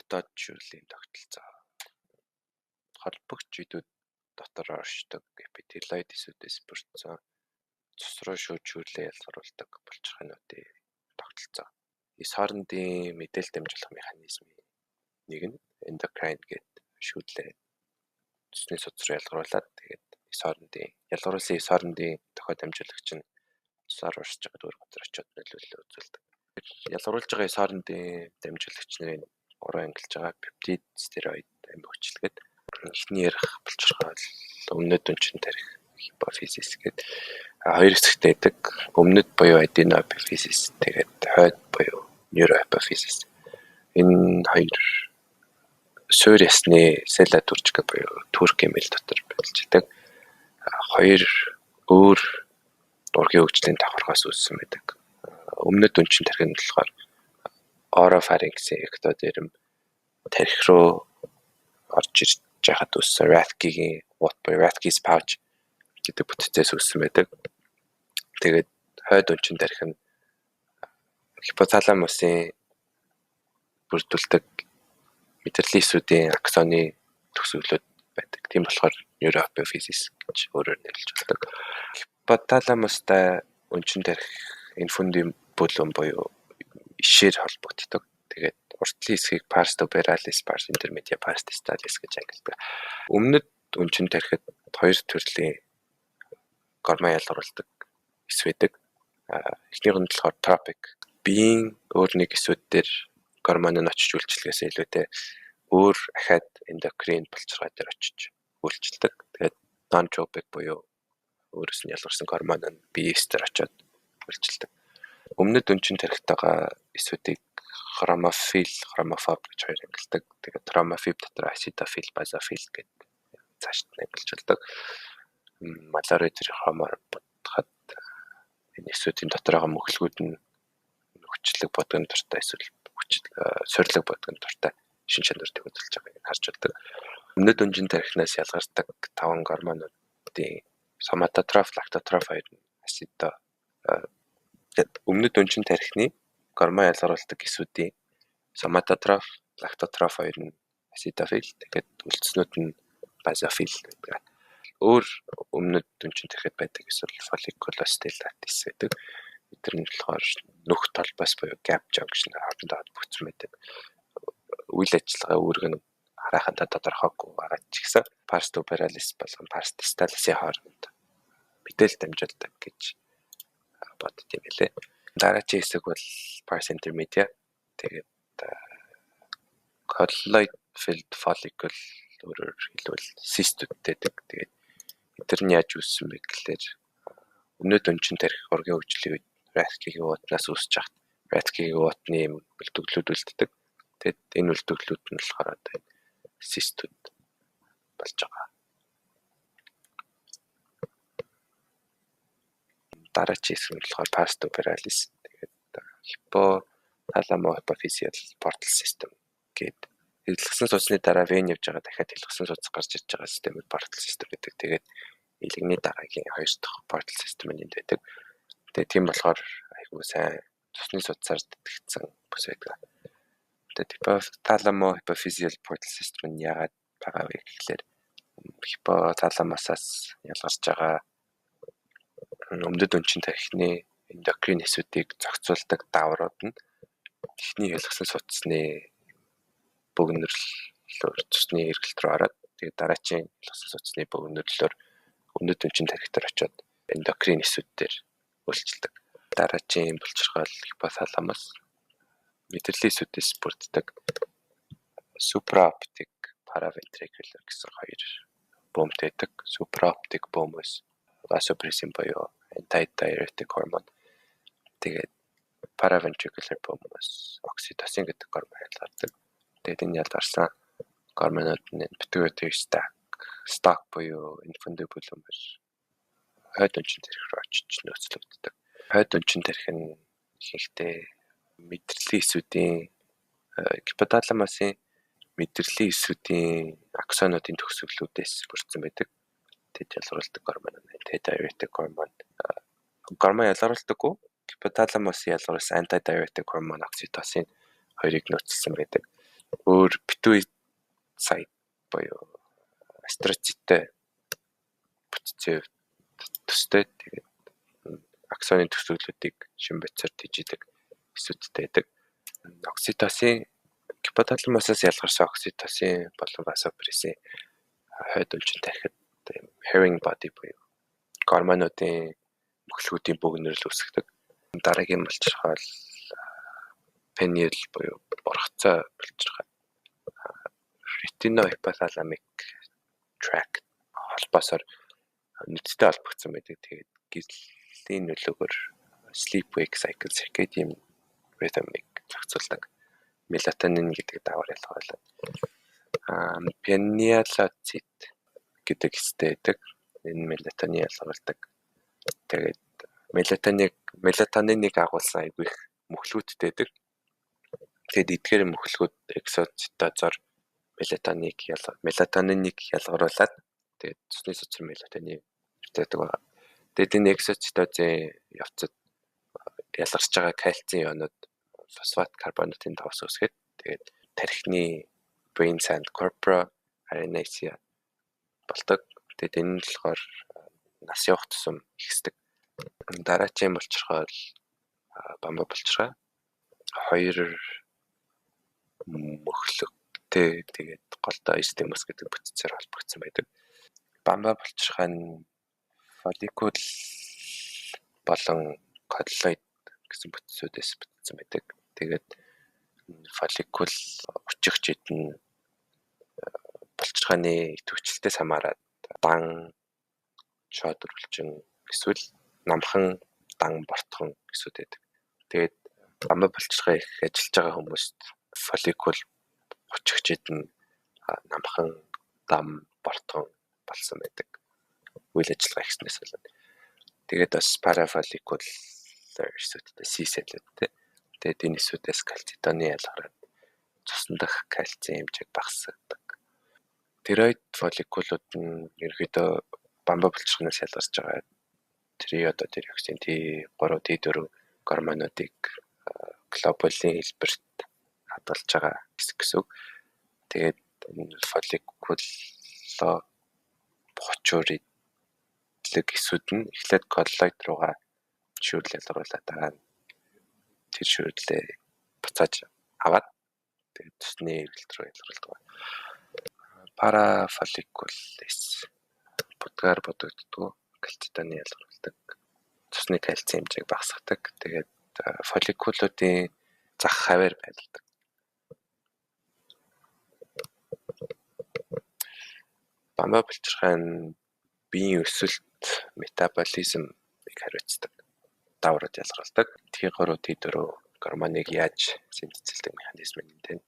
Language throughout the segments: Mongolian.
дотоод шүүлийн тогтолцоо. Холбогч видүүд дотор оршдог эпителоид эсүүдээс бүрдсэн цус руу шүүжүүлээ ялгаруулдаг булчирхаануудын тогтолцоо. Эс хоорондын мэдээлэл дамжуулах механизмын нэг нь эндокрин гэдэг шүүдлээ цусны судас руу ялгаруулад тэгээд ялгаруулсан эс хоорондын дохио дамжуулагч нь цусаар уршиж байгаа дүүрэг дотор очиод нөлөөлөл үзүүлдэг. Ялгаруулж байгаа эс хоорондын дамжуулагч нарын гурван ангилж байгаа пептид, стероид, амбогчлгээд эхний ярих булчирхай өмнөд өнчин тарих хипофизис гэдэг хоёр хэсэгтэй байдаг. Өмнөд буюу аденоапофизис, тэгээд хойд буюу нейроапофизис. Энэ хоёр суур ясны селатурчка буюу түрк эмэл дотор байлждаг. Хоёр өөр ургийн хөгжлийн давхаргаас үүссэн байдаг. Өмнөд өнчин тарих нь болохоор орофаринксийн эктодерм тарих руу орж ирж байхад үүссэн Rathke-ийн what буюу Rathke's pouch гэдэг бүтцээс үүссэн байдаг. Тэгээд хойд өнчин тарих нь хипоталамусын бүрдүүлдэг мэдрэлийн эсүүдийн аксоны төгсгөлүүд байдаг. Тийм болохоор нейроапофизис гэж өөрөөр нэрлэж болдог. Хипоталамустай өнчин тарих инфундийн бүлээн буюу ишээр холбогддог. Тэгээд уртлын хэсгийг pars tuberalis, pars intermedia, pars distalis гэж ангилдаг. Өмнөд өнчин тарихад хоёр төрлийн гормон ялгаруулдаг эс байдаг. Эхнийх нь болохоор тропик. Биеийн өөр нэг эсүүд дээр гормон нь очиж үйлчлэхээс илүүтэй өөр ахаад эндокрин булчирхай дээр очиж үйлчлдэг. Тэгээд non-tropic буюу өөрөөс нь ялгарсан гормон нь биеэс дээр очиод үйлчлдэг. Өмнөд өнчин тарихтайгаа эсүүдийг хромофил, хромофоб гэж хоёр ангилдаг. Тэгээд хромофиб дотор асидофил, базофил гэдэг цаашд ангилж болдог. Малароидын хромоор бодоход энэ эсүүдийн дотор байгаа мөхлгүүд нь хүчлэг бодгон дуртай эсвэл сорилог бодгон дуртай шин чанартай хөдөлж байгааг харж болдог. Өмнөд өнчин тарихнаас ялгардаг 5 гормонуудын соматотроф, лактотроф хоёр нь асидо өмнөд өнчин тарихны гормон ялгаруулдаг эсүүдийн соматотроф, лактотроф хоёр нь асидофил, тэгээд үлдснүүд нь базофил гэдэг. Өөр өмнөд өнчин тарихад байдаг эсвэл folliculostylatis гэдэг. Тэр нь болохоор нүх толбоос буюу gap junction хоорондоо бүтсэн байдаг. Үйл ажиллагаа үүрэг нь харахандаа тодорхойгүй байгаа ч гэсэн pars tuberalis болон pars distalis-ийн хооронд мэдээлэл дамжуулдаг гэж бодд юм лээ. Дараагийн хэсэг бол pars intermedia. Тэгээд colloid filled follicle өөрөөр хэлбэл cystүүдтэй байдаг. Тэгээд эдгээр нь яаж үүссэн бэ гэхээр өмнөд өнчин тарих ургийн хөгжлийн үед Rathke-ийн уутнаас үүсэж хат Rathke-ийн уутны үлдэгдлүүд үлддэг. Тэгээд энэ үлдэгдлүүд нь болохоор одоо cystүүд болж байгаа. Дараагийн хэсэг нь болохоор pars tuberalis. Тэгээд hypothalamohypophyseal portal system гэдэг. Хэлэлгсэн судасны дараа вен явж байгаа дахиад хэлэлгсэн судас гарч ирж байгаа системийг portal system гэдэг. Тэгээд илэгний дараагийн хоёр дахь portal system нь энд байдаг. Тэгээд тийм болохоор айгүй сайн цусны судасаар тэтгэгдсэн бүс байдаг. Тэгээд hypothalamohypophyseal portal system нь яагаад байгаа вэ гэхлээр hypothalamusаас ялгарч байгаа өмнөд өнчин тарихны эндокрин эсүүдийг зохицуулдаг дааврууд нь эхний хэлэлгсэн судасны бөгнөрлөөр цусны эргэлт рүү ороод тэгээд дараагийн хэлэлгсэн судасны бөгнөрлөөр өмнөд өнчин тарихтар очиод эндокрин эсүүдээр үйлчилдэг. Дараагийн булчирхай hypothalamus мэдрэлийн эсүүдээс бүрддэг supraoptic paraventricular гэсэн хоёр бөмбөтэй байдаг. Supraoptic бөмбөс vasopressin буюу antidiuretic гормон. Тэгээд paraventricular бөмбөс oxytocin гэдэг гормон ялгардаг. Тэгээд энэ ялгарсан гормонууд нь pituitary stalk буюу инфундын бүлэмээр хойд өнчин тарих руу очиж нөөцлөгддөг. Хойд өнчин тарих нь ихэнхдээ мэдрэлийн эсүүдийн hypothalamus-ын мэдрэлийн эсүүдийн аксонуудын төгсгөлүүдээс бүрдсэн байдаг. Тэд ялгаруулдаг гормон нь antidiuretic гормон. Гормон ялгаруулдаггүй hypothalamus ялгаруулсан antidiuretic гормон oxytocin хоёрыг нөөцлсөн байдаг. өөр битүү сайт буюу астрациттэй бүтцээ төстэй тэгээд аксоны төсөглөлтийг шин бодисоор тийждэг эсүүдтэй байдаг. Окситоцин гипоталамусаас ялгарсан окситоцин болон васопрессын хойд үлжин тархид herring body буюу гормонуудын мөхлгүүдийн бөгнөрөл үүсгдэг. Дараагийн болчихвол пенил буюу борхоцоо болчихвол retinohypothalamic tract холбоосоор нүдтэй холбогдсон байдаг. Тэгээд гизлийн нөлөөгөөр sleep wake cycle circadian rhythm-ыг зохицуулдаг. Melatonin гэдэг даваар ялгаруулдаг. Phenylalanine гэдэг хэстэй байдаг. Энэ melatonin ялгаруулдаг. Тэгээд мелатониныг агуулсан айгүй их мөхлгүүдтэй байдаг. Тэгээд эдгээр мөхлгүүд эксоцитозоор мелатониныг ялгаруулад тэгээд цусны сүцэр мелатонин бүтээдэг байна. Тэгээд энэ эксоцитозын явцад ялгарч байгаа кальцийн ионууд фосфат карбонатын давс үүсгээд тэгээд тархины brain sand corpora arenacea болдог. Тэгээд энэ нь болохоор нас явах тусам ихсдэг. Дараагийн болчихвол бамба болчихвол хоёр мөхлөгтэй тэгээд голдоо стимус гэдэг бүтцээр холбогдсон байдаг. Бамба болчихвол нь follicle болон коллоид гэсэн бүтцүүдээс бүтсэн байдаг. Тэгээд follicle өчигчид нь булчиргааны идэвхжлэлтээс хамаарат дан шод үргэлжин эсвэл намхан дан бортхон гэсүүд байдаг. Тэгээд бамба булчиргаа их ажиллаж байгаа хүмүүст follicle өчигчид нь намхан дам бортхон болсон байдаг. Үйл ажиллагаа ихснээс болоод. Тэгээд бас parafollicular эсүүдтэй C-cell-тэй. Тэгээд энэ эсүүдээс кальцитоны ялгараад цусн дах кальцийн хэмжээг багасгадаг. Тироид фолликулууд нь ерөнхийдөө бамба булчиргаанаас ялгарч байгаа тиреодотироксин T3, T4 гормонуудыг глобулин хэлбэрт хадгалж байгаа гэсэн үг. Тэгээд энэ фолликуло бохочуурид эсүүд нь эхлээд коллоид руугаа шүүрэл ялгаруулад байгаа. Тэр шүүрлээ буцааж аваад тэгээд цусны эргэлт рүү ялгаруулдаг. Parafolliculis будгаар бодогддог кальцитоны ялгаруулдаг. Цусны кальцийн хэмжээг багасгадаг. Тэгээд фолликулуудын зах хаваар байлгадаг. Бамба булчиргаан биеийн өсөлт метаболизмыг хариуцдаг. Даврууд ялгаруулдаг. T3, T4 гормоныг яаж синтезэлдэг механизм нь энэ.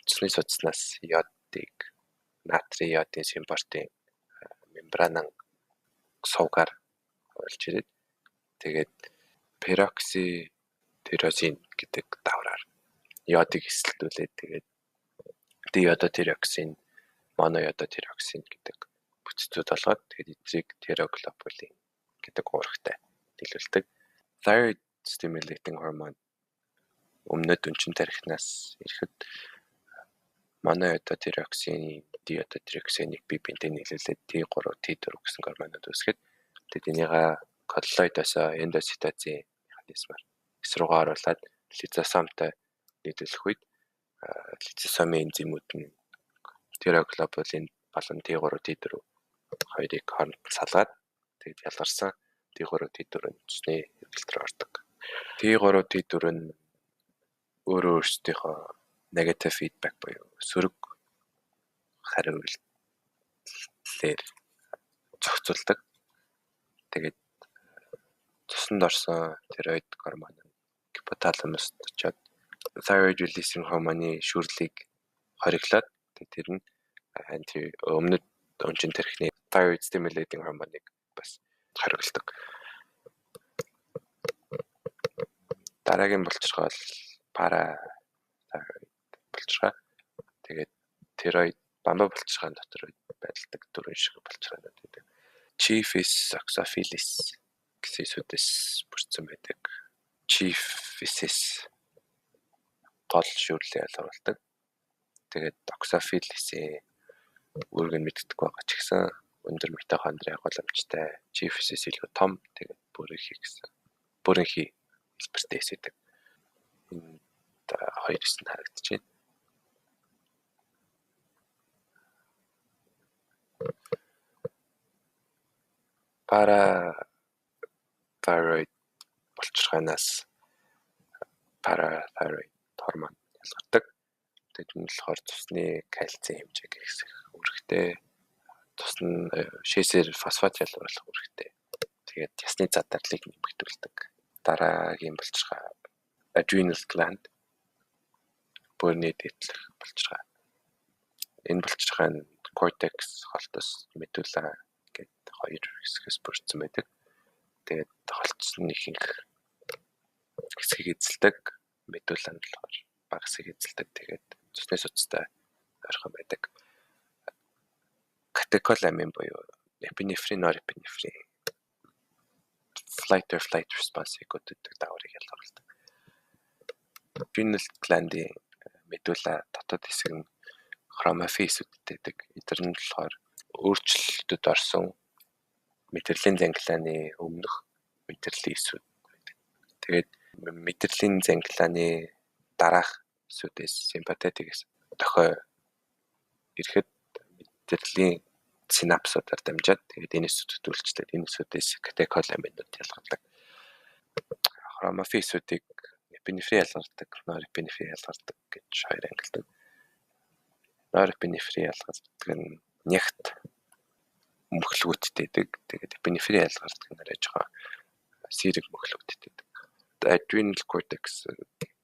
Цусны судаснаас йодыг натрий йодын симпортын мембранан сувгаар оруулж ирээд тэгээд перокситирозин гэдэг давраар йодыг эсэлдүүлээд тэгээд диодотироксин, моноодотироксин гэдэг бүтцүүд болгоод тэгээд эдрийг тироглобулин гэдэг уургатай нийлүүлдэг. Thyroid stimulating hormone өмнөд өнчин тархинаас ирэхэд моноодотироксин, диодотироксиныг бие биентэй нийлүүлээд T3, T4 гэсэн гормонууд үүсгээд тэгээд энийгээ коллоидоос эндоцитозын механизмаар эс рүүгээ оруулаад лизосомтой нийлүүлэх үед лизосомын энзимүүд нь тироглобулин болон T3, T4 хоёрыг хооронд салгаад тэгээд ялгарсан T3, T4 цусны эргэлт рүү ордог. T3, T4 нь өөрөө өөрсдийнхөө negative feedback буюу сөрөг хариултлаар зохицуулдаг. Тэгээд цуснд орсон тироид гормон нь гипоталамуст очоод thyroid releasing hormone-ийн шүүрлийг хориглоод тэр нь өмнөд өнчин тархины thyroid stimulating hormone-ыг бас хориглодог. Дараагийн булчиргаа бол parathyroid булчиргаа. Тэгээд тироид бамба булчиргаан дотор байдалдаг дөрвөн шиг булчиргаанууд байдаг. Chiefis oxophilis гэсэн эсүүдээс бүрдсэн байдаг. Chiefis гол шүүрлээ ялгаруулдаг. Тэгээд оксофилисийн үүрэг нь мэддэг байгаа ч гэсэн өндөр митохондрийн агуулмжтай, GFS-с илүү том тэгээд бүрэнхий хэлбэртэй эсэдэг. Энэ хоёр хэсэг нь харагдаж байна. Parathyroid булчирхаанаас parathyroid гормон ялгардаг. Тэгээд энэ болохоор цусны кальцийн хэмжээг ихсэх үүрэгтэй. Цусны шээсээр фосфат ялгаруулах үүрэгтэй. Тэгээд ясны задарлыг нэмэгдүүлдэг. Дараагийн булчирхай adrenal gland бөөрийн дээдлэх булчирхай. Энэ булчирхай нь cortex, холтос, medulla гэдэг хоёр хэсгээс бүрдсэн байдаг. Тэгээд холтосны ихэнх хэсгийг эзэлдэг. Medulla нь болохоор бага хэсгийг эзэлдэг. Тэгээд цусны судастай ойрхон байдаг. Catecholamine буюу epinephrine, norepinephrine flight or flight response-ийг өгдөг дааврыг ялгаруулдаг. Adrenal gland-ийн medulla дотоод хэсэг нь хромофилисүүдтэй байдаг. Эдгээр нь болохоор өөрчлөлтөд орсон мэдрэлийн зангилааны өмнөх мэдрэлийн эсүүд байдаг. Тэгээд мэдрэлийн зангилааны дараах эсүүдээс симпатетикс дохой ирэхэд мэдрэлийн синапсуудаар дамжаад тэгээд энэ эсүүдэд үйлчлээд энэ эсүүдээс катехоламинууд ялгардаг. Хромофилисүүдийг epinephrine ялгардаг, norepinephrine ялгардаг гэж хоёр ангилдаг. Norepinephrine ялгардаг нь нягт мөхлгүүдтэй байдаг. Тэгээд epinephrine ялгардаг нь арай жоохон сэрэг мөхлгүүдтэй байдаг. Adrenal cortex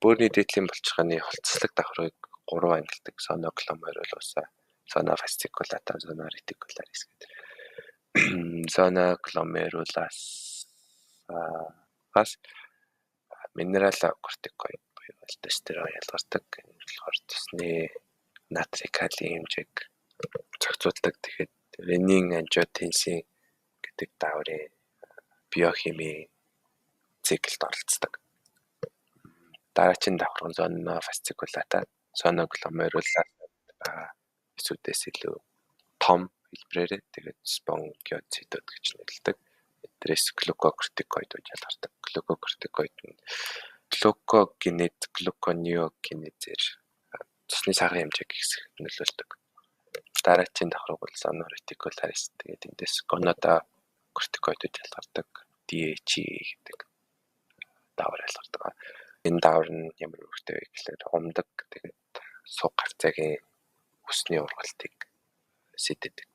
бөөрийн дээдлийн булчирхааны холцослог давхрыг 3 ангилдаг. Sono glomerulusa, sono fasciculata, sono reticularis гэдэг. Sono glomerulus-аас минерал кортикоид буюу альдостерон ялгардаг. Энэ болохоор цусны натрий калий хэмжээг зохицуулдаг. Тэгэхээр ренин ангиотенсин гэдэг дааврын биохимийн циклд оролцдог. Дараагийн давхар нь sono fasciculata, sono glomerulus эсүүдээс илүү том хэлбэрээр тэгээд спонгиоцидууд гэж нэрлэдэг. Эдгээрээс глюкокортикоидууд ялгардаг. Глюкокортикоид нь глюкогенезээр цусны саргын хэмжээг ихсэхэд нөлөөлдөг. Дараагийн давхар бол sono reticularis тэгээд эндээс gonadotropin ялгардаг. DHE гэдэг даавар ялгардаг. Энэ даавар нь ямар үүрэгтэй вэ гэхээр умдаг. Тэгээд суг гарцаагийн өсний ургалтыг сэддэг.